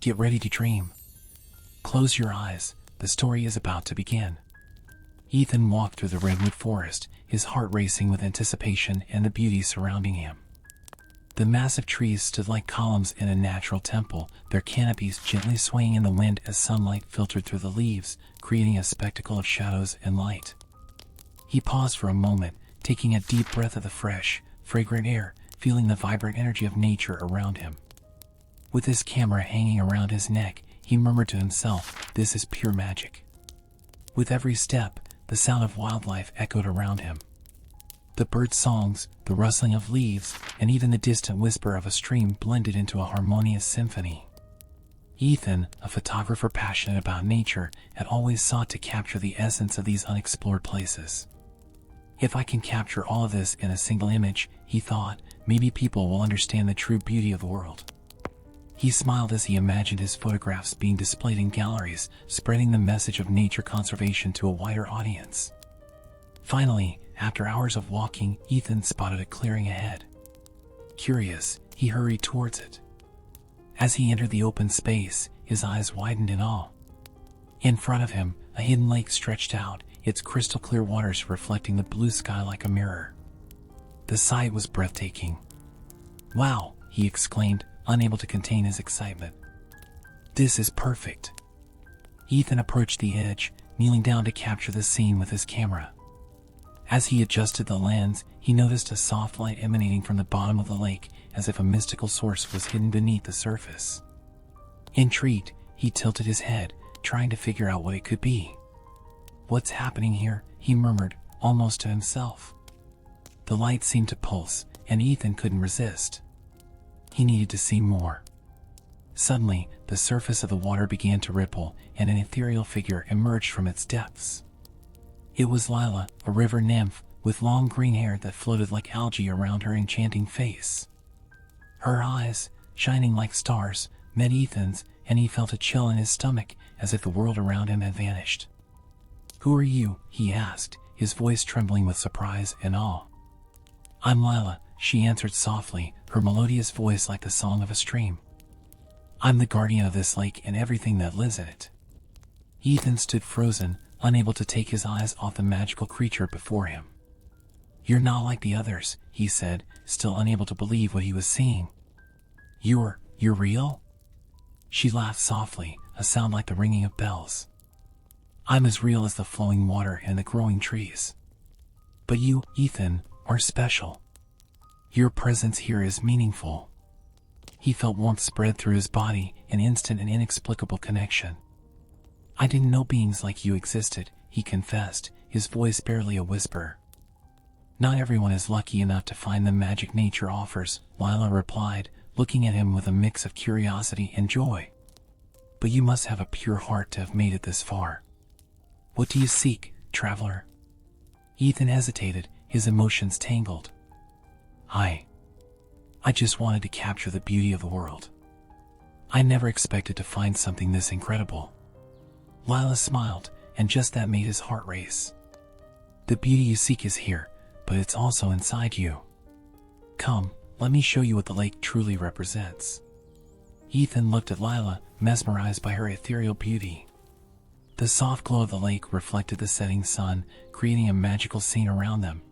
Get ready to dream. Close your eyes, the story is about to begin. Ethan walked through the redwood forest, his heart racing with anticipation and the beauty surrounding him. The massive trees stood like columns in a natural temple, their canopies gently swaying in the wind as sunlight filtered through the leaves, creating a spectacle of shadows and light. He paused for a moment, taking a deep breath of the fresh, fragrant air, feeling the vibrant energy of nature around him. With his camera hanging around his neck, he murmured to himself, "This is pure magic." With every step, the sound of wildlife echoed around him. The bird songs, the rustling of leaves, and even the distant whisper of a stream blended into a harmonious symphony. Ethan, a photographer passionate about nature, had always sought to capture the essence of these unexplored places. If I can capture all of this in a single image, he thought, maybe people will understand the true beauty of the world. He smiled as he imagined his photographs being displayed in galleries, spreading the message of nature conservation to a wider audience. Finally, after hours of walking, Ethan spotted a clearing ahead. Curious, he hurried towards it. As he entered the open space, his eyes widened in awe. In front of him, a hidden lake stretched out, its crystal clear waters reflecting the blue sky like a mirror. The sight was breathtaking. "Wow," he exclaimed, unable to contain his excitement. "This is perfect." Ethan approached the edge, kneeling down to capture the scene with his camera. As he adjusted the lens, he noticed a soft light emanating from the bottom of the lake, as if a mystical source was hidden beneath the surface. Intrigued, he tilted his head, trying to figure out what it could be. "What's happening here?" he murmured, almost to himself. The light seemed to pulse, and Ethan couldn't resist. He needed to see more. Suddenly, the surface of the water began to ripple, and an ethereal figure emerged from its depths. It was Lila, a river nymph, with long green hair that floated like algae around her enchanting face. Her eyes, shining like stars, met Ethan's, and he felt a chill in his stomach, as if the world around him had vanished. "Who are you?" he asked, his voice trembling with surprise and awe. "I'm Lila," she answered softly, her melodious voice like the song of a stream. "I'm the guardian of this lake and everything that lives in it." Ethan stood frozen, unable to take his eyes off the magical creature before him. "You're not like the others," he said, still unable to believe what he was seeing. You're real?" She laughed softly, a sound like the ringing of bells. "I'm as real as the flowing water and the growing trees. But you, Ethan, are special. Your presence here is meaningful." He felt warmth spread through his body, an instant and inexplicable connection. "I didn't know beings like you existed," he confessed, his voice barely a whisper. "Not everyone is lucky enough to find the magic nature offers," Lila replied, looking at him with a mix of curiosity and joy. "But you must have a pure heart to have made it this far. What do you seek, traveler?" Ethan hesitated, his emotions tangled. I just wanted to capture the beauty of the world. I never expected to find something this incredible." Lila smiled, and just that made his heart race. "The beauty you seek is here, but it's also inside you. Come, let me show you what the lake truly represents." Ethan looked at Lila, mesmerized by her ethereal beauty. The soft glow of the lake reflected the setting sun, creating a magical scene around them.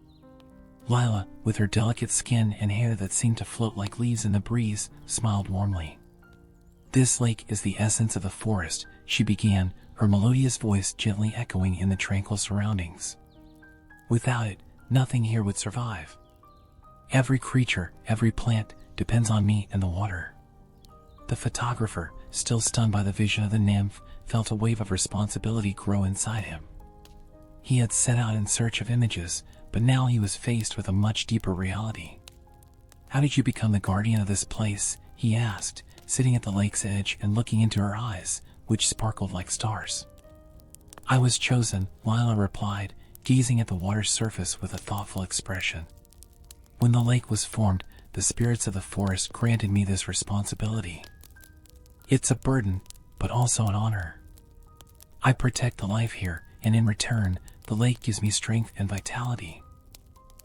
Lila, with her delicate skin and hair that seemed to float like leaves in the breeze, smiled warmly. "This lake is the essence of the forest," she began, her melodious voice gently echoing in the tranquil surroundings. "Without it, nothing here would survive. Every creature, every plant, depends on me and the water." The photographer, still stunned by the vision of the nymph, felt a wave of responsibility grow inside him. He had set out in search of images, but now he was faced with a much deeper reality. "How did you become the guardian of this place?" he asked, sitting at the lake's edge and looking into her eyes, which sparkled like stars. "I was chosen," Lila replied, gazing at the water's surface with a thoughtful expression. "When the lake was formed, the spirits of the forest granted me this responsibility. It's a burden, but also an honor. I protect the life here, and in return, the lake gives me strength and vitality."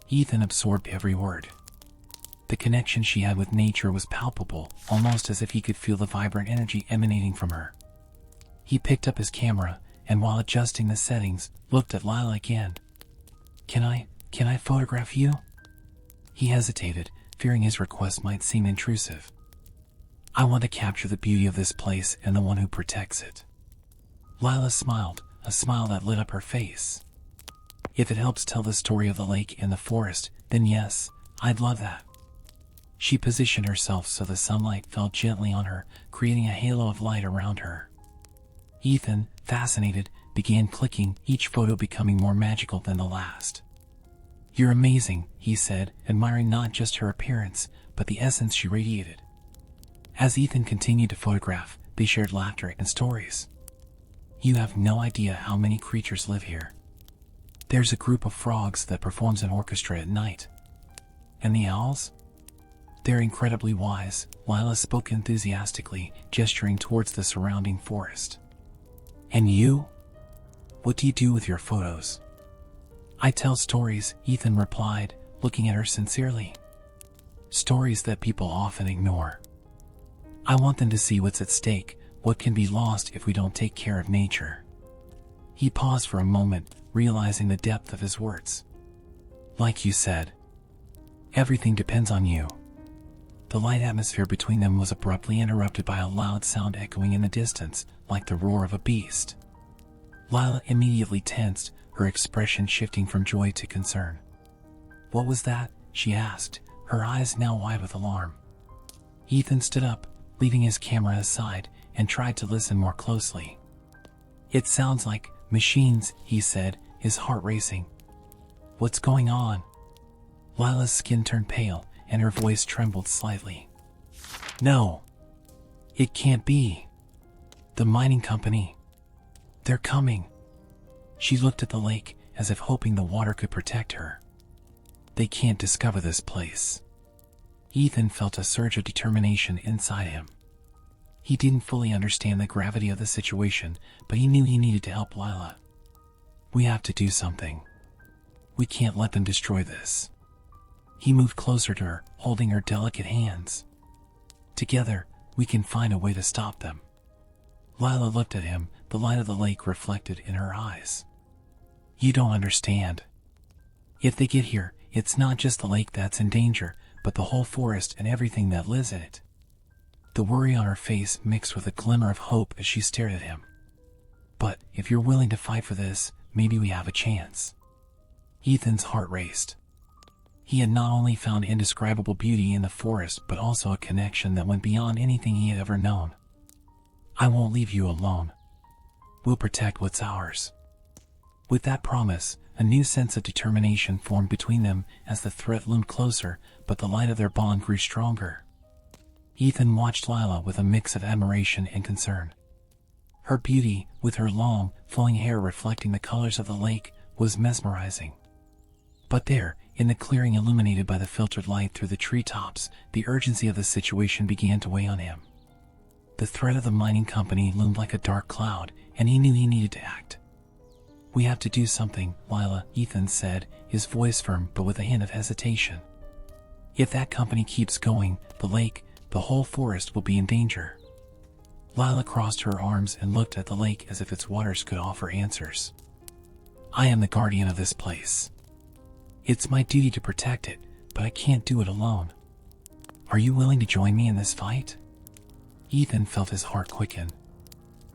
Ethan absorbed every word. The connection she had with nature was palpable, almost as if he could feel the vibrant energy emanating from her. He picked up his camera, and while adjusting the settings, looked at Lila again. Can I photograph you?" He hesitated, fearing his request might seem intrusive. "I want to capture the beauty of this place and the one who protects it." Lila smiled, a smile that lit up her face. "If it helps tell the story of the lake and the forest, then yes, I'd love that." She positioned herself so the sunlight fell gently on her, creating a halo of light around her. Ethan, fascinated, began clicking, each photo becoming more magical than the last. "You're amazing," he said, admiring not just her appearance, but the essence she radiated. As Ethan continued to photograph, they shared laughter and stories. "You have no idea how many creatures live here. There's a group of frogs that performs an orchestra at night. And the owls? They're incredibly wise," Lila spoke enthusiastically, gesturing towards the surrounding forest. "And you? What do you do with your photos?" "I tell stories," Ethan replied, looking at her sincerely. "Stories that people often ignore. I want them to see what's at stake, what can be lost if we don't take care of nature." He paused for a moment, realizing the depth of his words. "Like you said, everything depends on you." The light atmosphere between them was abruptly interrupted by a loud sound echoing in the distance, like the roar of a beast. Lila immediately tensed, her expression shifting from joy to concern. "What was that?" she asked, her eyes now wide with alarm. Ethan stood up, leaving his camera aside, and tried to listen more closely. "It sounds like machines," he said, his heart racing. "What's going on?" Lila's skin turned pale, and her voice trembled slightly. "No, it can't be. The mining company. They're coming." She looked at the lake, as if hoping the water could protect her. "They can't discover this place." Ethan felt a surge of determination inside him. He didn't fully understand the gravity of the situation, but he knew he needed to help Lila. "We have to do something. We can't let them destroy this." He moved closer to her, holding her delicate hands. "Together, we can find a way to stop them." Lila looked at him, the light of the lake reflected in her eyes. "You don't understand. If they get here, it's not just the lake that's in danger, but the whole forest and everything that lives in it." The worry on her face mixed with a glimmer of hope as she stared at him. "But if you're willing to fight for this, maybe we have a chance." Ethan's heart raced. He had not only found indescribable beauty in the forest, but also a connection that went beyond anything he had ever known. "I won't leave you alone. We'll protect what's ours." With that promise, a new sense of determination formed between them as the threat loomed closer, but the light of their bond grew stronger. Ethan watched Lila with a mix of admiration and concern. Her beauty, with her long, flowing hair reflecting the colors of the lake, was mesmerizing. But there, in the clearing illuminated by the filtered light through the treetops, the urgency of the situation began to weigh on him. The threat of the mining company loomed like a dark cloud, and he knew he needed to act. "We have to do something, Lila," Ethan said, his voice firm but with a hint of hesitation. "If that company keeps going, the lake, the whole forest will be in danger." Lila crossed her arms and looked at the lake as if its waters could offer answers. "I am the guardian of this place. It's my duty to protect it, but I can't do it alone. Are you willing to join me in this fight?" Ethan felt his heart quicken.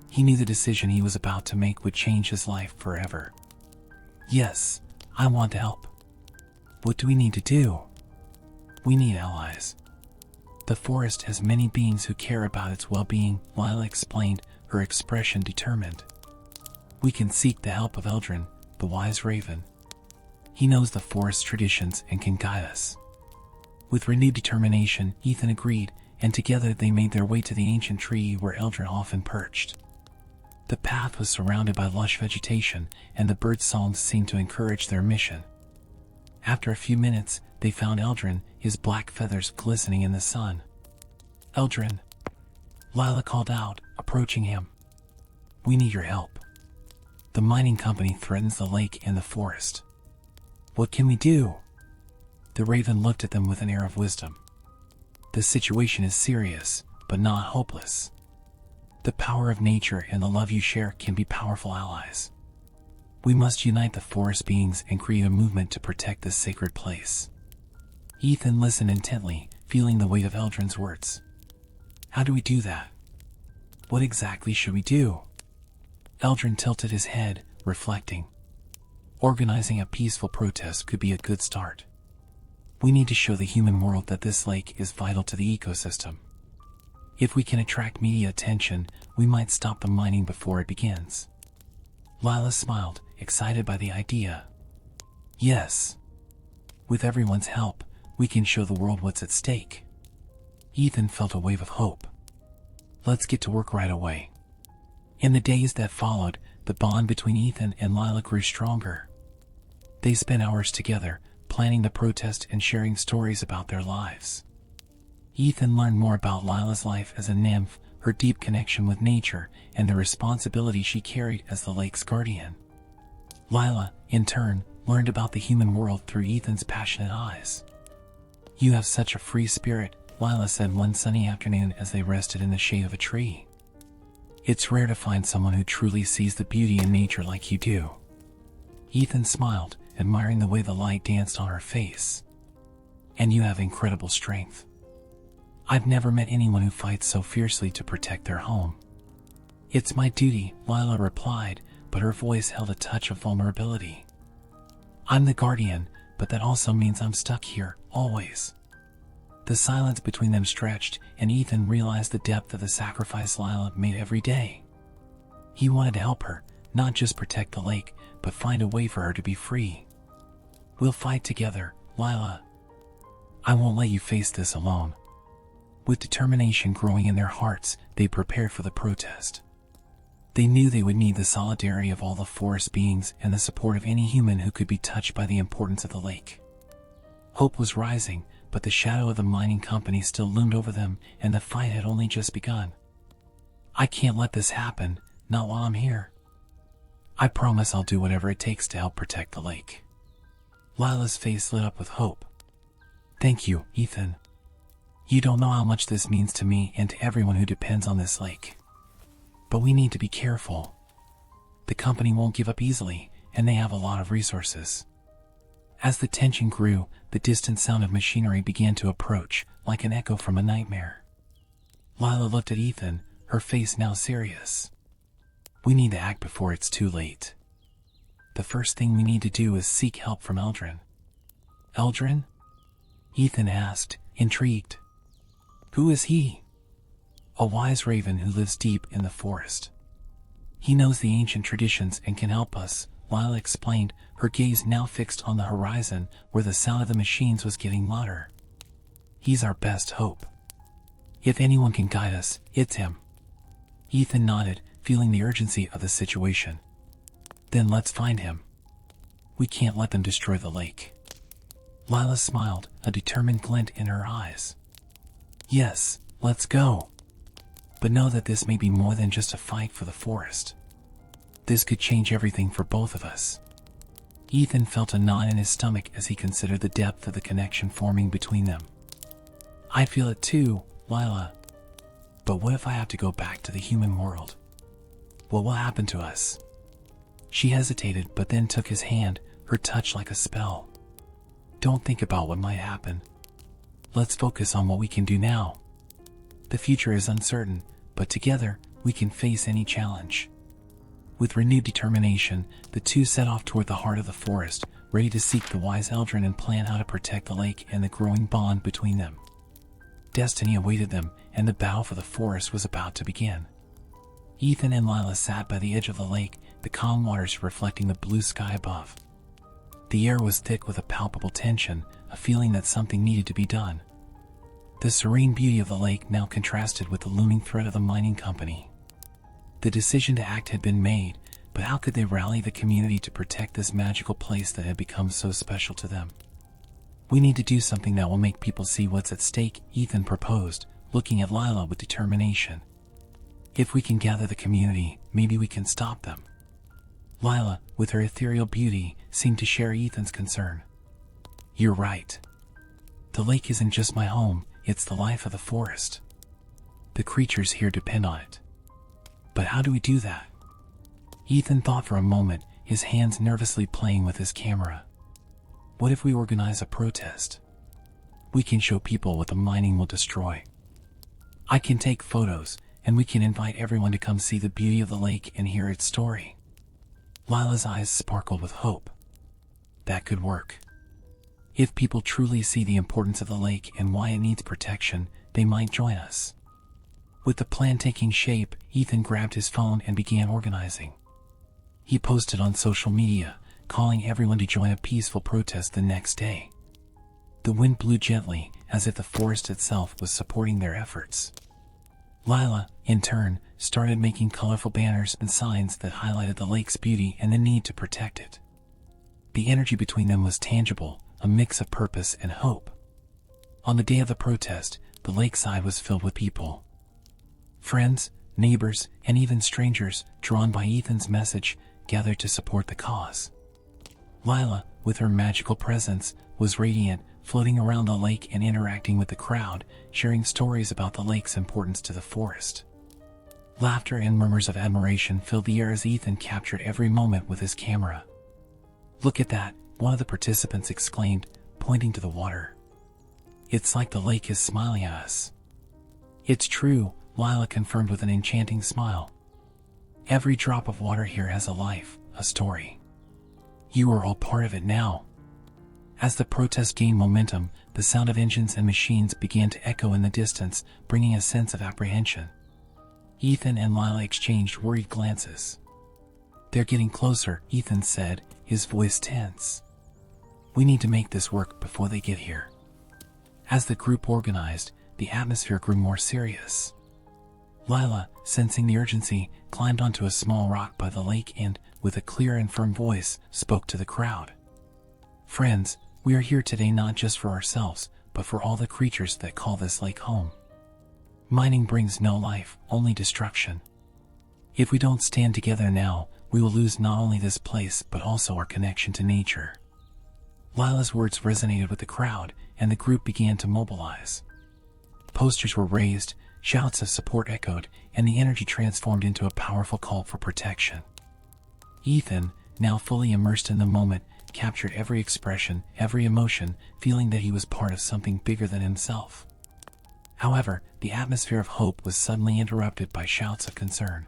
He knew the decision he was about to make would change his life forever. "Yes, I want to help." "What do we need to do?" "We need allies. The forest has many beings who care about its well-being," Lila explained, her expression determined. "We can seek the help of Eldrin, the wise raven. He knows the forest's traditions and can guide us." With renewed determination, Ethan agreed, and together they made their way to the ancient tree where Eldrin often perched. The path was surrounded by lush vegetation, and the bird songs seemed to encourage their mission. After a few minutes, they found Eldrin, his black feathers glistening in the sun. "Eldrin," Lila called out, approaching him. "We need your help. The mining company threatens the lake and the forest. What can we do?" The raven looked at them with an air of wisdom. The situation is serious, but not hopeless. The power of nature and the love you share can be powerful allies. We must unite the forest beings and create a movement to protect this sacred place. Ethan listened intently, feeling the weight of Eldrin's words. How do we do that? What exactly should we do? Eldrin tilted his head, reflecting. Organizing a peaceful protest could be a good start. We need to show the human world that this lake is vital to the ecosystem. If we can attract media attention, we might stop the mining before it begins. Lila smiled, excited by the idea. Yes. With everyone's help, we can show the world what's at stake. Ethan felt a wave of hope. Let's get to work right away. In the days that followed, the bond between Ethan and Lila grew stronger. They spent hours together, planning the protest and sharing stories about their lives. Ethan learned more about Lila's life as a nymph, her deep connection with nature, and the responsibility she carried as the lake's guardian. Lila, in turn, learned about the human world through Ethan's passionate eyes. You have such a free spirit, Lila said one sunny afternoon as they rested in the shade of a tree. It's rare to find someone who truly sees the beauty in nature like you do. Ethan smiled, admiring the way the light danced on her face. And you have incredible strength. I've never met anyone who fights so fiercely to protect their home. It's my duty, Lila replied, but her voice held a touch of vulnerability. I'm the guardian, but that also means I'm stuck here, always. The silence between them stretched, and Ethan realized the depth of the sacrifice Lila made every day. He wanted to help her, not just protect the lake, but find a way for her to be free. We'll fight together, Lila. I won't let you face this alone. With determination growing in their hearts, they prepared for the protest. They knew they would need the solidarity of all the forest beings and the support of any human who could be touched by the importance of the lake. Hope was rising, but the shadow of the mining company still loomed over them, and the fight had only just begun. I can't let this happen, not while I'm here. I promise I'll do whatever it takes to help protect the lake. Lila's face lit up with hope. Thank you, Ethan. You don't know how much this means to me and to everyone who depends on this lake. But we need to be careful. The company won't give up easily, and they have a lot of resources. As the tension grew, the distant sound of machinery began to approach, like an echo from a nightmare. Lila looked at Ethan, her face now serious. We need to act before it's too late. The first thing we need to do is seek help from Eldrin. Eldrin? Ethan asked, intrigued. Who is he? A wise raven who lives deep in the forest. He knows the ancient traditions and can help us, Lila explained, her gaze now fixed on the horizon where the sound of the machines was getting louder. He's our best hope. If anyone can guide us, it's him. Ethan nodded, feeling the urgency of the situation. Then let's find him. We can't let them destroy the lake. Lila smiled, a determined glint in her eyes. Yes, let's go. But know that this may be more than just a fight for the forest. This could change everything for both of us. Ethan felt a knot in his stomach as he considered the depth of the connection forming between them. I feel it too, Lila. But what if I have to go back to the human world? What will happen to us? She hesitated but then took his hand, her touch like a spell. Don't think about what might happen. Let's focus on what we can do now. The future is uncertain, but together we can face any challenge. With renewed determination, the two set off toward the heart of the forest, ready to seek the wise Eldrin and plan how to protect the lake and the growing bond between them. Destiny awaited them, and the battle for the forest was about to begin. Ethan and Lila sat by the edge of the lake, the calm waters reflecting the blue sky above. The air was thick with a palpable tension, a feeling that something needed to be done. The serene beauty of the lake now contrasted with the looming threat of the mining company. The decision to act had been made, but how could they rally the community to protect this magical place that had become so special to them? We need to do something that will make people see what's at stake, Ethan proposed, looking at Lila with determination. If we can gather the community, maybe we can stop them. Lila, with her ethereal beauty, seemed to share Ethan's concern. You're right. The lake isn't just my home, It's the life of the forest. The creatures here depend on it. But how do we do that? Ethan thought for a moment, his hands nervously playing with his camera. What if we organize a protest? We can show people what the mining will destroy. I can take photos, and we can invite everyone to come see the beauty of the lake and hear its story. Lila's eyes sparkled with hope. That could work. If people truly see the importance of the lake and why it needs protection, they might join us. With the plan taking shape, Ethan grabbed his phone and began organizing. He posted on social media, calling everyone to join a peaceful protest the next day. The wind blew gently, as if the forest itself was supporting their efforts. Lila, in turn, started making colorful banners and signs that highlighted the lake's beauty and the need to protect it. The energy between them was tangible, a mix of purpose and hope. On the day of the protest, the lakeside was filled with people. Friends, neighbors, and even strangers, drawn by Ethan's message, gathered to support the cause. Lila, with her magical presence, was radiant, floating around the lake and interacting with the crowd, sharing stories about the lake's importance to the forest. Laughter and murmurs of admiration filled the air as Ethan captured every moment with his camera. "Look at that," one of the participants exclaimed, pointing to the water. "It's like the lake is smiling at us." "It's true," Lila confirmed with an enchanting smile. "Every drop of water here has a life, a story. You are all part of it now." As the protest gained momentum, the sound of engines and machines began to echo in the distance, bringing a sense of apprehension. Ethan and Lila exchanged worried glances. "They're getting closer," Ethan said, his voice tense. "We need to make this work before they get here." As the group organized, the atmosphere grew more serious. Lila, sensing the urgency, climbed onto a small rock by the lake and, with a clear and firm voice, spoke to the crowd. "Friends, we are here today not just for ourselves, but for all the creatures that call this lake home. Mining brings no life, only destruction. If we don't stand together now, we will lose not only this place but also our connection to nature." Lila's words resonated with the crowd, and the group began to mobilize. Posters were raised, shouts of support echoed, and the energy transformed into a powerful call for protection. Ethan, now fully immersed in the moment, captured every expression, every emotion, feeling that he was part of something bigger than himself. However, the atmosphere of hope was suddenly interrupted by shouts of concern.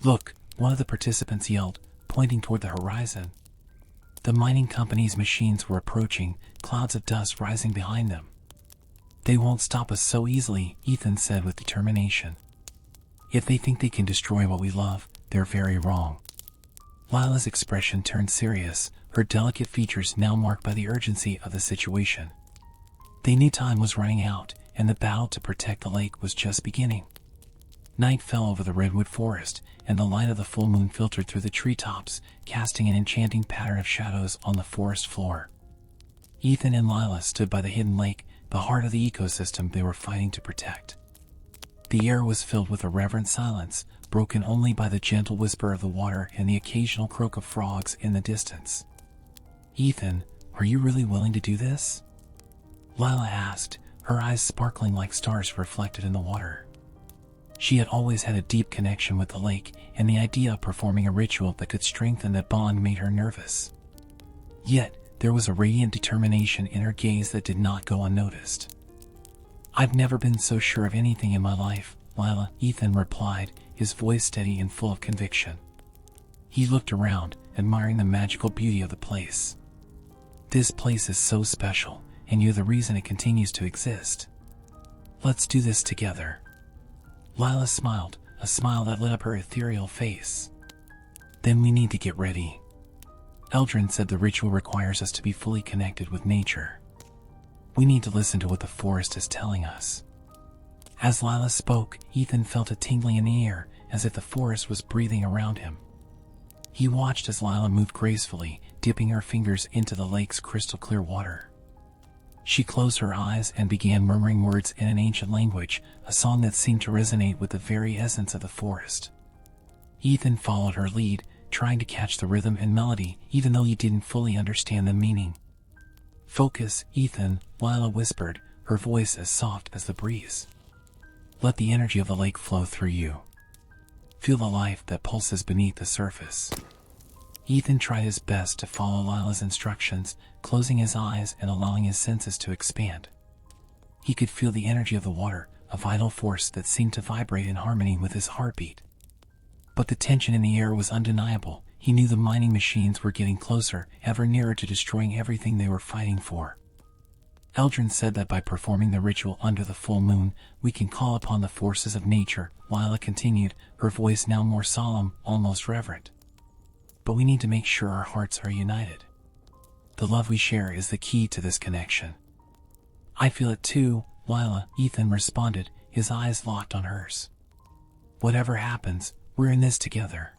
"Look," one of the participants yelled, pointing toward the horizon. The mining company's machines were approaching, clouds of dust rising behind them. "They won't stop us so easily," Ethan said with determination. "If they think they can destroy what we love, they're very wrong." Lila's expression turned serious, her delicate features now marked by the urgency of the situation. They knew time was running out, and the battle to protect the lake was just beginning. Night fell over the redwood forest, and the light of the full moon filtered through the treetops, casting an enchanting pattern of shadows on the forest floor. Ethan and Lila stood by the hidden lake, the heart of the ecosystem they were fighting to protect. The air was filled with a reverent silence, broken only by the gentle whisper of the water and the occasional croak of frogs in the distance. "Ethan, are you really willing to do this?" Lila asked, her eyes sparkling like stars reflected in the water. She had always had a deep connection with the lake, and the idea of performing a ritual that could strengthen that bond made her nervous. Yet, there was a radiant determination in her gaze that did not go unnoticed. "I've never been so sure of anything in my life, Lila," Ethan replied, his voice steady and full of conviction. He looked around, admiring the magical beauty of the place. "This place is so special, and you're the reason it continues to exist. Let's do this together." Lila smiled, a smile that lit up her ethereal face. "Then we need to get ready. Eldrin said the ritual requires us to be fully connected with nature. We need to listen to what the forest is telling us." As Lila spoke, Ethan felt a tingling in the air, as if the forest was breathing around him. He watched as Lila moved gracefully, dipping her fingers into the lake's crystal clear water. She closed her eyes and began murmuring words in an ancient language, a song that seemed to resonate with the very essence of the forest. Ethan followed her lead, trying to catch the rhythm and melody, even though he didn't fully understand the meaning. "Focus, Ethan," Lila whispered, her voice as soft as the breeze. Let the energy of the lake flow through you. Feel the life that pulses beneath the surface. Ethan tried his best to follow Lila's instructions, closing his eyes and allowing his senses to expand. He could feel the energy of the water, a vital force that seemed to vibrate in harmony with his heartbeat. But the tension in the air was undeniable. He knew the mining machines were getting closer, ever nearer to destroying everything they were fighting for. Eldrin said that by performing the ritual under the full moon, we can call upon the forces of nature. Lila continued, her voice now more solemn, almost reverent. But we need to make sure our hearts are united. The love we share is the key to this connection. I feel it too, Lila, Ethan responded, his eyes locked on hers. Whatever happens, we're in this together.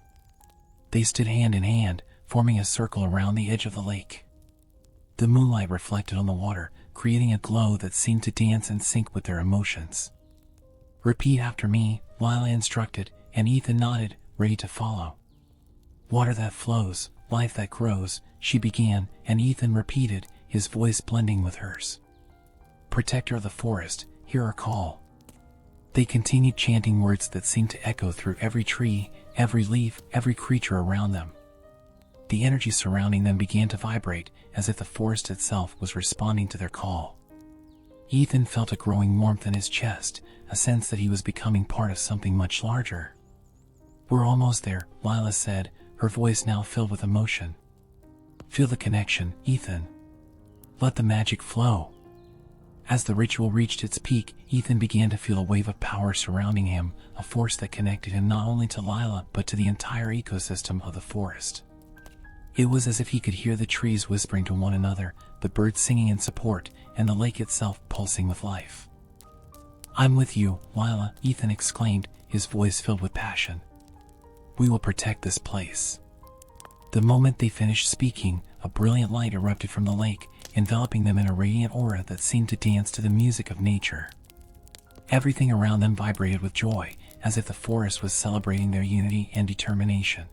They stood hand in hand, forming a circle around the edge of the lake. The moonlight reflected on the water, creating a glow that seemed to dance in sync with their emotions. Repeat after me, Lila instructed, and Ethan nodded, ready to follow. Water that flows, life that grows, she began, and Ethan repeated, his voice blending with hers. Protector of the forest, hear our call. They continued chanting words that seemed to echo through every tree, every leaf, every creature around them. The energy surrounding them began to vibrate, as if the forest itself was responding to their call. Ethan felt a growing warmth in his chest, a sense that he was becoming part of something much larger. We're almost there, Lila said, her voice now filled with emotion. Feel the connection, Ethan. Let the magic flow. As the ritual reached its peak, Ethan began to feel a wave of power surrounding him, a force that connected him not only to Lila but to the entire ecosystem of the forest. It was as if he could hear the trees whispering to one another, the birds singing in support, and the lake itself pulsing with life. I'm with you, Lila, Ethan exclaimed, his voice filled with passion. We will protect this place. The moment they finished speaking, a brilliant light erupted from the lake, enveloping them in a radiant aura that seemed to dance to the music of nature. Everything around them vibrated with joy, as if the forest was celebrating their unity and determination.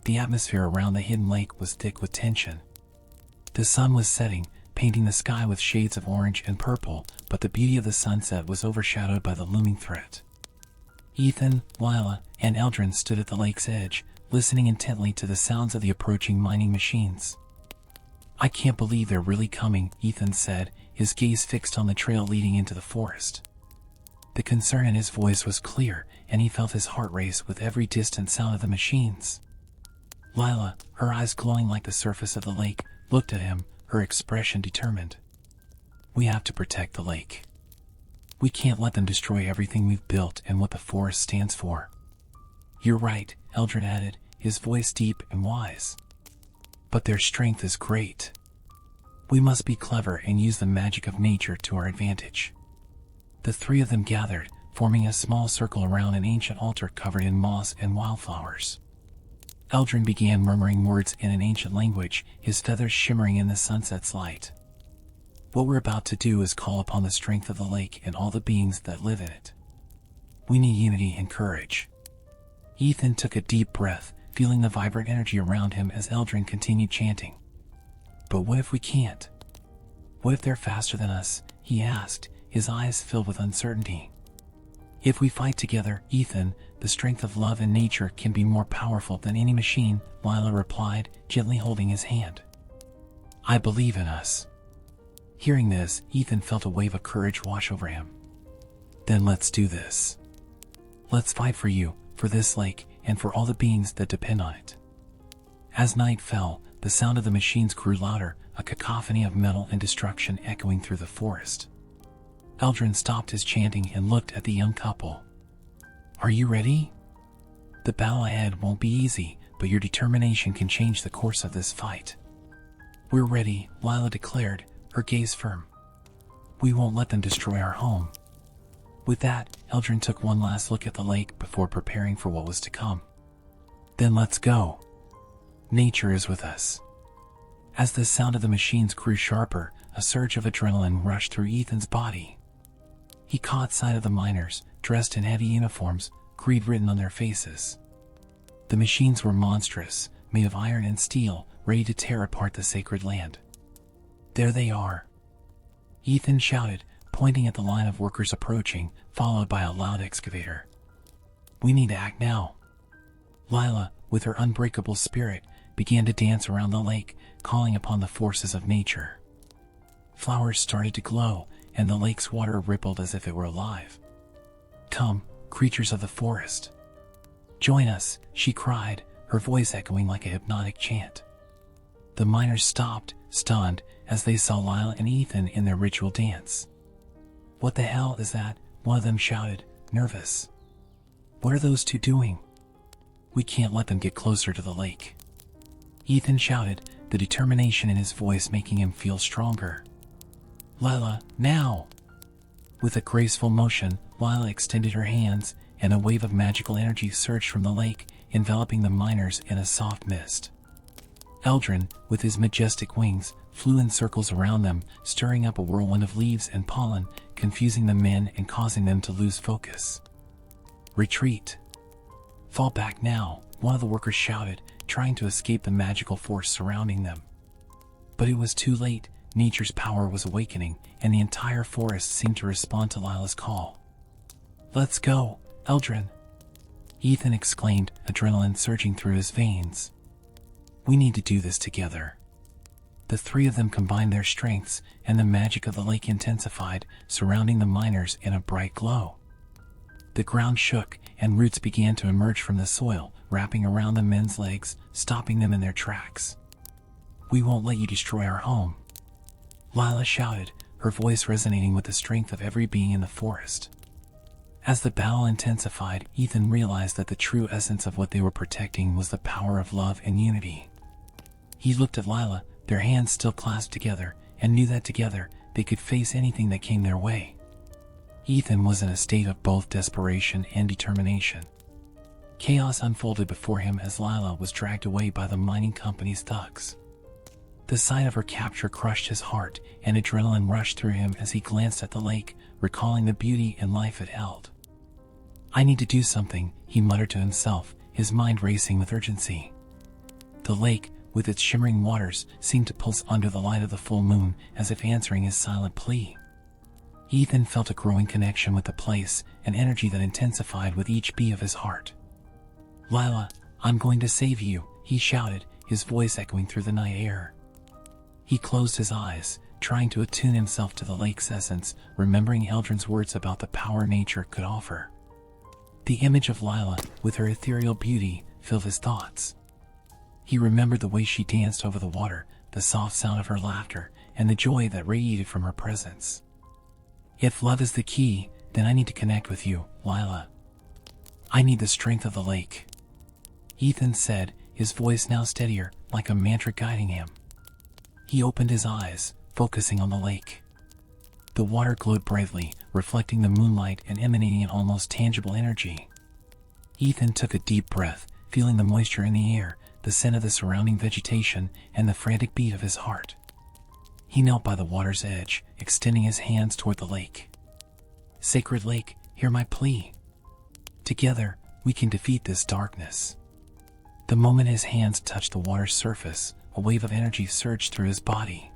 The atmosphere around the hidden lake was thick with tension. The sun was setting, painting the sky with shades of orange and purple, but the beauty of the sunset was overshadowed by the looming threat. Ethan, Lila, and Eldrin stood at the lake's edge, listening intently to the sounds of the approaching mining machines. I can't believe they're really coming, Ethan said, his gaze fixed on the trail leading into the forest. The concern in his voice was clear, and he felt his heart race with every distant sound of the machines. Lila, her eyes glowing like the surface of the lake, looked at him, her expression determined. We have to protect the lake. We can't let them destroy everything we've built and what the forest stands for. You're right, Eldrin added, his voice deep and wise. But their strength is great. We must be clever and use the magic of nature to our advantage. The three of them gathered, forming a small circle around an ancient altar covered in moss and wildflowers. Eldrin began murmuring words in an ancient language, his feathers shimmering in the sunset's light. What we're about to do is call upon the strength of the lake and all the beings that live in it. We need unity and courage. Ethan took a deep breath, feeling the vibrant energy around him as Eldrin continued chanting. But what if we can't? What if they're faster than us? He asked, his eyes filled with uncertainty. If we fight together, Ethan, the strength of love and nature can be more powerful than any machine, Lila replied, gently holding his hand. I believe in us. Hearing this, Ethan felt a wave of courage wash over him. Then let's do this. Let's fight for you, for this lake, and for all the beings that depend on it. As night fell, the sound of the machines grew louder, a cacophony of metal and destruction echoing through the forest. Eldrin stopped his chanting and looked at the young couple. Are you ready? The battle ahead won't be easy, but your determination can change the course of this fight. We're ready, Lila declared, her gaze firm. We won't let them destroy our home. With that, Eldrin took one last look at the lake before preparing for what was to come. Then let's go. Nature is with us. As the sound of the machines grew sharper, a surge of adrenaline rushed through Ethan's body. He caught sight of the miners, dressed in heavy uniforms, greed written on their faces. The machines were monstrous, made of iron and steel, ready to tear apart the sacred land. There they are. Ethan shouted, pointing at the line of workers approaching, followed by a loud excavator. "We need to act now." Lila, with her unbreakable spirit, began to dance around the lake, calling upon the forces of nature. Flowers started to glow, and the lake's water rippled as if it were alive. "Come, creatures of the forest. Join us," she cried, her voice echoing like a hypnotic chant. The miners stopped, stunned, as they saw Lila and Ethan in their ritual dance. "What the hell is that?" one of them shouted, nervous. "What are those two doing? We can't let them get closer to the lake." Ethan shouted, the determination in his voice making him feel stronger. "Lila, now!" With a graceful motion, Lila extended her hands, and a wave of magical energy surged from the lake, enveloping the miners in a soft mist. Eldrin, with his majestic wings, flew in circles around them, stirring up a whirlwind of leaves and pollen, confusing the men and causing them to lose focus. "Retreat! Fall back now," one of the workers shouted, trying to escape the magical force surrounding them. But it was too late. Nature's power was awakening, and the entire forest seemed to respond to Lila's call. "Let's go, Eldrin!" Ethan exclaimed, adrenaline surging through his veins. "We need to do this together." The three of them combined their strengths, and the magic of the lake intensified, surrounding the miners in a bright glow. The ground shook, and roots began to emerge from the soil, wrapping around the men's legs, stopping them in their tracks. "We won't let you destroy our home," Lila shouted, her voice resonating with the strength of every being in the forest. As the battle intensified, Ethan realized that the true essence of what they were protecting was the power of love and unity. He looked at Lila, their hands still clasped together, and knew that together they could face anything that came their way. Ethan was in a state of both desperation and determination. Chaos unfolded before him as Lila was dragged away by the mining company's thugs. The sight of her capture crushed his heart, and adrenaline rushed through him as he glanced at the lake, recalling the beauty and life it held. "I need to do something," he muttered to himself, his mind racing with urgency. The lake, with its shimmering waters, seemed to pulse under the light of the full moon, as if answering his silent plea. Ethan felt a growing connection with the place, an energy that intensified with each beat of his heart. "Lila, I'm going to save you," he shouted, his voice echoing through the night air. He closed his eyes, trying to attune himself to the lake's essence, remembering Eldrin's words about the power nature could offer. The image of Lila, with her ethereal beauty, filled his thoughts. He remembered the way she danced over the water, the soft sound of her laughter, and the joy that radiated from her presence. "If love is the key, then I need to connect with you, Lila. I need the strength of the lake," Ethan said, his voice now steadier, like a mantra guiding him. He opened his eyes, focusing on the lake. The water glowed brightly, reflecting the moonlight and emanating an almost tangible energy. Ethan took a deep breath, feeling the moisture in the air, the scent of the surrounding vegetation, and the frantic beat of his heart. He knelt by the water's edge, extending his hands toward the lake. "Sacred lake, hear my plea. Together, we can defeat this darkness." The moment his hands touched the water's surface, a wave of energy surged through his body.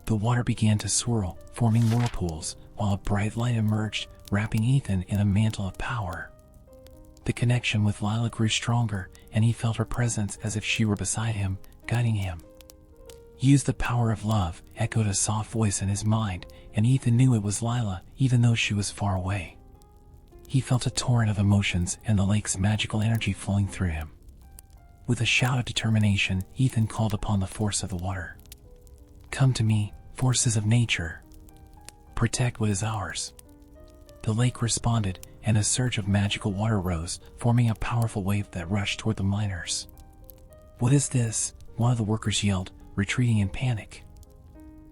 The water began to swirl, forming whirlpools, while a bright light emerged, wrapping Ethan in a mantle of power. The connection with Lila grew stronger, and he felt her presence as if she were beside him, guiding him. "Use the power of love," echoed a soft voice in his mind, and Ethan knew it was Lila, even though she was far away. He felt a torrent of emotions and the lake's magical energy flowing through him. With a shout of determination, Ethan called upon the force of the water. "Come to me, forces of nature. Protect what is ours." The lake responded, and a surge of magical water rose, forming a powerful wave that rushed toward the miners. "What is this?" one of the workers yelled, retreating in panic.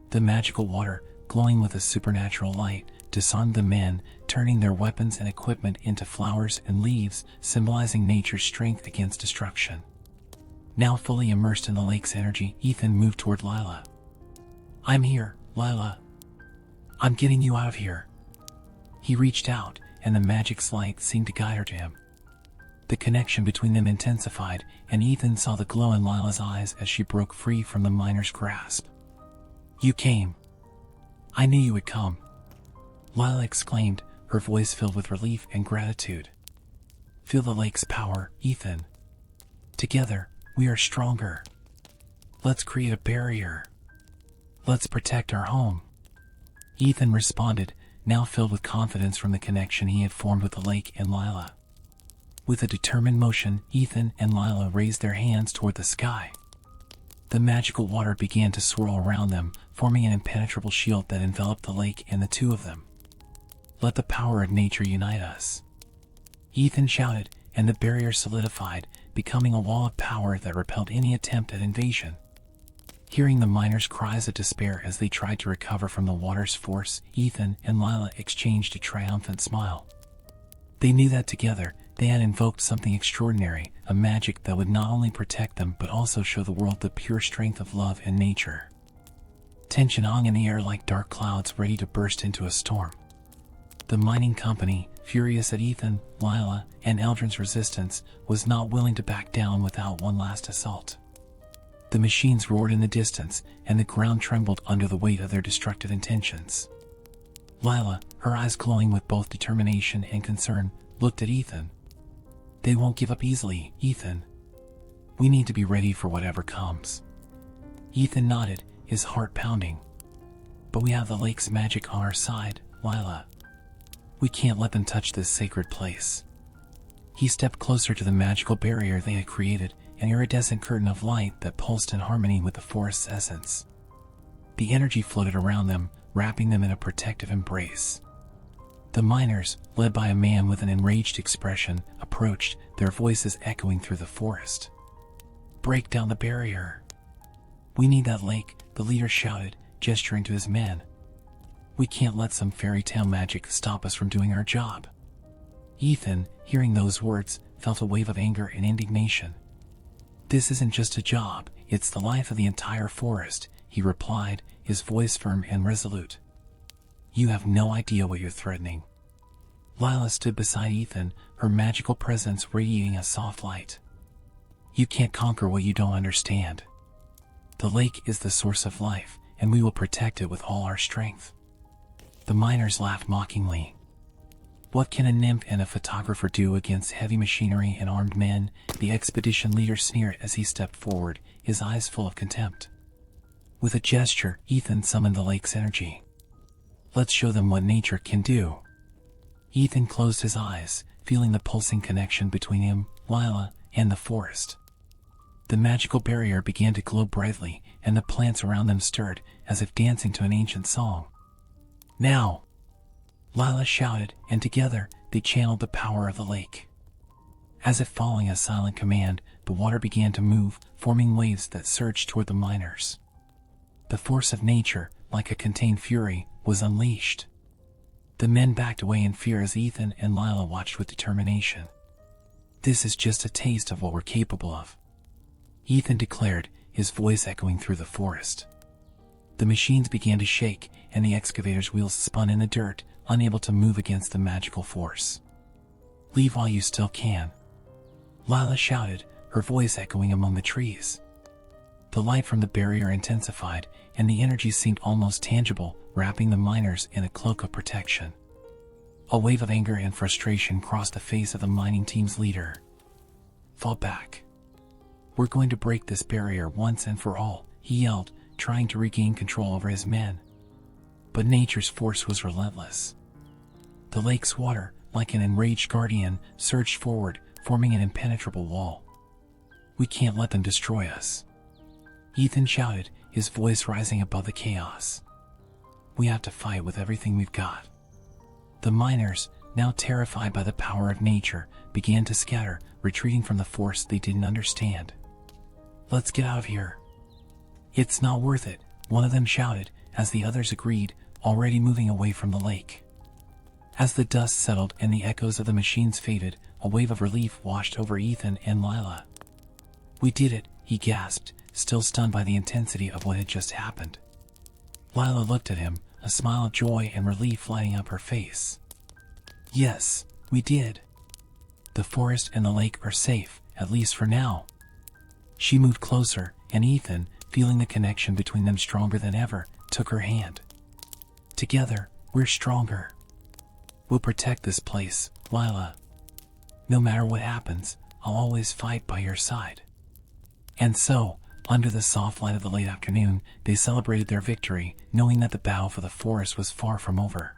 The magical water, glowing with a supernatural light, disarmed the men, turning their weapons and equipment into flowers and leaves, symbolizing nature's strength against destruction. Now fully immersed in the lake's energy, Ethan moved toward Lila. "I'm here, Lila. I'm getting you out of here." He reached out, and the magic's light seemed to guide her to him. The connection between them intensified, and Ethan saw the glow in Lila's eyes as she broke free from the miner's grasp. "You came. I knew you would come." Lila exclaimed, her voice filled with relief and gratitude. Feel the lake's power, Ethan. Together, we are stronger. Let's create a barrier. Let's protect our home. Ethan responded, now filled with confidence from the connection he had formed with the lake and Lila. With a determined motion, Ethan and Lila raised their hands toward the sky. The magical water began to swirl around them, forming an impenetrable shield that enveloped the lake and the two of them. Let the power of nature unite us. Ethan shouted, and the barrier solidified, becoming a wall of power that repelled any attempt at invasion. Hearing the miners' cries of despair as they tried to recover from the water's force, Ethan and Lila exchanged a triumphant smile. They knew that together, they had invoked something extraordinary, a magic that would not only protect them but also show the world the pure strength of love and nature. Tension hung in the air like dark clouds ready to burst into a storm. The mining company, furious at Ethan, Lila, and Eldrin's resistance, was not willing to back down without one last assault. The machines roared in the distance, and the ground trembled under the weight of their destructive intentions. Lila, her eyes glowing with both determination and concern, looked at Ethan. They won't give up easily, Ethan. We need to be ready for whatever comes. Ethan nodded, his heart pounding. But we have the lake's magic on our side, Lila. We can't let them touch this sacred place. He stepped closer to the magical barrier they had created, an iridescent curtain of light that pulsed in harmony with the forest's essence. The energy floated around them, wrapping them in a protective embrace. The miners, led by a man with an enraged expression, approached, their voices echoing through the forest. Break down the barrier. We need that lake, the leader shouted, gesturing to his men. We can't let some fairy tale magic stop us from doing our job. Ethan, hearing those words, felt a wave of anger and indignation. This isn't just a job, it's the life of the entire forest, he replied, his voice firm and resolute. You have no idea what you're threatening. Lila stood beside Ethan, her magical presence radiating a soft light. You can't conquer what you don't understand. The lake is the source of life, and we will protect it with all our strength. The miners laughed mockingly. What can a nymph and a photographer do against heavy machinery and armed men? The expedition leader sneered as he stepped forward, his eyes full of contempt. With a gesture, Ethan summoned the lake's energy. Let's show them what nature can do. Ethan closed his eyes, feeling the pulsing connection between him, Lila, and the forest. The magical barrier began to glow brightly, and the plants around them stirred, as if dancing to an ancient song. Now! Lila shouted, and together, they channeled the power of the lake. As if following a silent command, the water began to move, forming waves that surged toward the miners. The force of nature, like a contained fury, was unleashed. The men backed away in fear as Ethan and Lila watched with determination. This is just a taste of what we're capable of, Ethan declared, his voice echoing through the forest. The machines began to shake, and the excavator's wheels spun in the dirt, unable to move against the magical force. Leave while you still can. Lila shouted, her voice echoing among the trees. The light from the barrier intensified, and the energy seemed almost tangible, wrapping the miners in a cloak of protection. A wave of anger and frustration crossed the face of the mining team's leader. Fall back. We're going to break this barrier once and for all, he yelled, trying to regain control over his men. But nature's force was relentless. The lake's water, like an enraged guardian, surged forward, forming an impenetrable wall. We can't let them destroy us. Ethan shouted, his voice rising above the chaos. We have to fight with everything we've got. The miners, now terrified by the power of nature, began to scatter, retreating from the force they didn't understand. Let's get out of here. It's not worth it, one of them shouted, as the others agreed, already moving away from the lake. As the dust settled and the echoes of the machines faded, a wave of relief washed over Ethan and Lila. We did it, he gasped, still stunned by the intensity of what had just happened. Lila looked at him, a smile of joy and relief lighting up her face. Yes, we did. The forest and the lake are safe, at least for now. She moved closer, and Ethan, feeling the connection between them stronger than ever, took her hand. Together, we're stronger. We'll protect this place, Lila. No matter what happens, I'll always fight by your side. And so, under the soft light of the late afternoon, they celebrated their victory, knowing that the battle for the forest was far from over.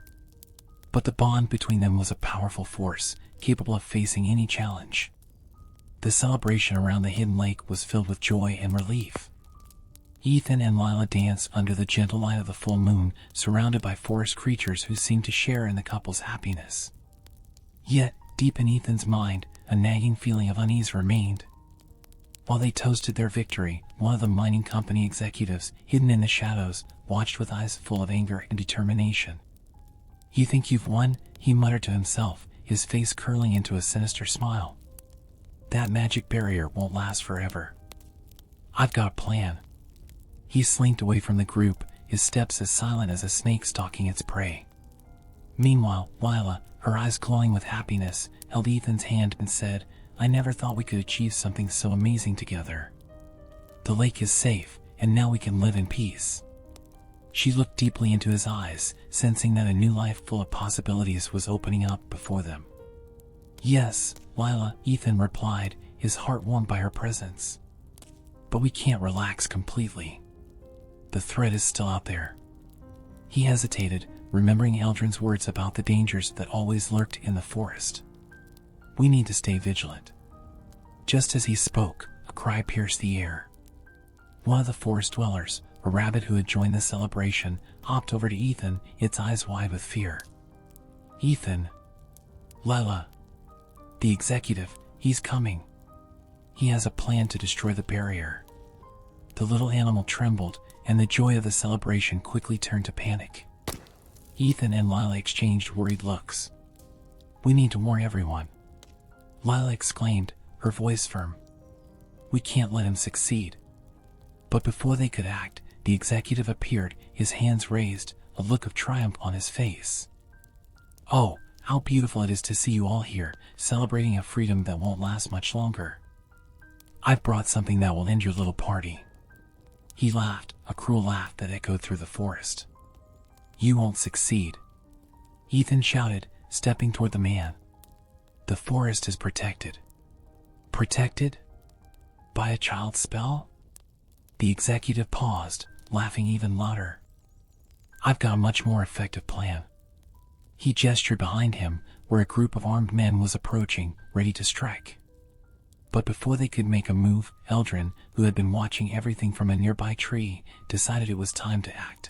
But the bond between them was a powerful force, capable of facing any challenge. The celebration around the hidden lake was filled with joy and relief. Ethan and Lila danced under the gentle light of the full moon, surrounded by forest creatures who seemed to share in the couple's happiness. Yet, deep in Ethan's mind, a nagging feeling of unease remained. While they toasted their victory, one of the mining company executives, hidden in the shadows, watched with eyes full of anger and determination. "You think you've won?" he muttered to himself, his face curling into a sinister smile. "That magic barrier won't last forever. I've got a plan." He slinked away from the group, his steps as silent as a snake stalking its prey. Meanwhile, Lila, her eyes glowing with happiness, held Ethan's hand and said, "I never thought we could achieve something so amazing together. The lake is safe, and now we can live in peace." She looked deeply into his eyes, sensing that a new life full of possibilities was opening up before them. "Yes, Lila," Ethan replied, his heart warmed by her presence. "But we can't relax completely. The threat is still out there." He hesitated, remembering Eldrin's words about the dangers that always lurked in the forest. "We need to stay vigilant." Just as he spoke, a cry pierced the air. One of the forest dwellers, a rabbit who had joined the celebration, hopped over to Ethan, its eyes wide with fear. "Ethan! Lila! The executive, he's coming. He has a plan to destroy the barrier." The little animal trembled, and the joy of the celebration quickly turned to panic. Ethan and Lila exchanged worried looks. "We need to warn everyone," Lila exclaimed, her voice firm. "We can't let him succeed." But before they could act, the executive appeared, his hands raised, a look of triumph on his face. "Oh, how beautiful it is to see you all here, celebrating a freedom that won't last much longer. I've brought something that will end your little party." He laughed, a cruel laugh that echoed through the forest. "You won't succeed," Ethan shouted, stepping toward the man. "The forest is protected." "Protected? By a child's spell?" The executive paused, laughing even louder. "I've got a much more effective plan." He gestured behind him, where a group of armed men was approaching, ready to strike. But before they could make a move, Eldrin, who had been watching everything from a nearby tree, decided it was time to act.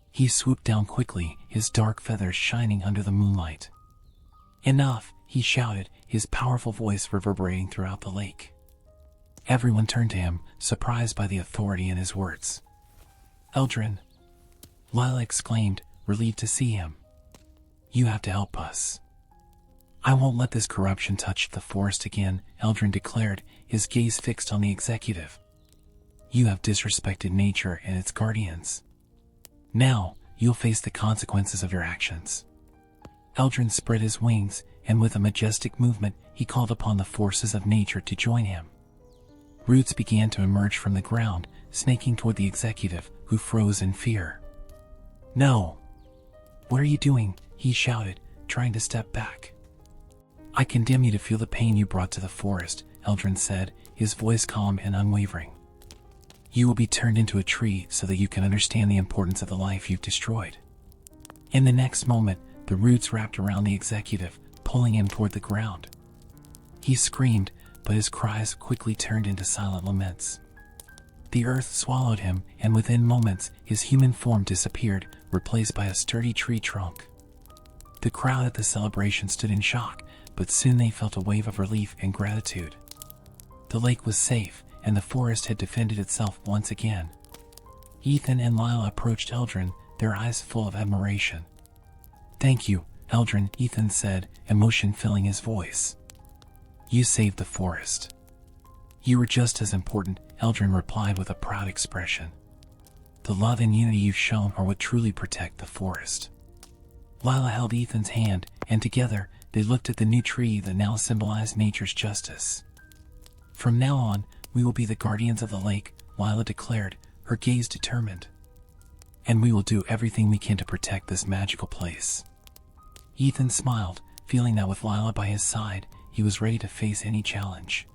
He swooped down quickly, his dark feathers shining under the moonlight. "Enough!" he shouted, his powerful voice reverberating throughout the lake. Everyone turned to him, surprised by the authority in his words. "Eldrin!" Lila exclaimed, relieved to see him. "You have to help us." "I won't let this corruption touch the forest again," Eldrin declared, his gaze fixed on the executive. "You have disrespected nature and its guardians. Now, you'll face the consequences of your actions." Eldrin spread his wings, and with a majestic movement, he called upon the forces of nature to join him. Roots began to emerge from the ground, snaking toward the executive, who froze in fear. "No! What are you doing?" he shouted, trying to step back. "I condemn you to feel the pain you brought to the forest," Eldrin said, his voice calm and unwavering. "You will be turned into a tree so that you can understand the importance of the life you've destroyed." In the next moment, the roots wrapped around the executive, pulling him toward the ground. He screamed, but his cries quickly turned into silent laments. The earth swallowed him, and within moments, his human form disappeared, replaced by a sturdy tree trunk. The crowd at the celebration stood in shock, but soon they felt a wave of relief and gratitude. The lake was safe, and the forest had defended itself once again. Ethan and Lila approached Eldrin, their eyes full of admiration. "Thank you, Eldrin," Ethan said, emotion filling his voice. "You saved the forest." "You were just as important," Eldrin replied with a proud expression. "The love and unity you've shown are what truly protect the forest." Lila held Ethan's hand, and together, they looked at the new tree that now symbolized nature's justice. "From now on, we will be the guardians of the lake," Lila declared, her gaze determined. "And we will do everything we can to protect this magical place." Ethan smiled, feeling that with Lila by his side, he was ready to face any challenge.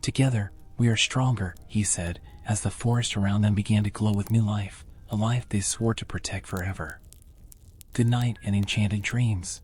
Together, we are stronger, he said, as the forest around them began to glow with new life, a life they swore to protect forever. Good night and enchanted dreams.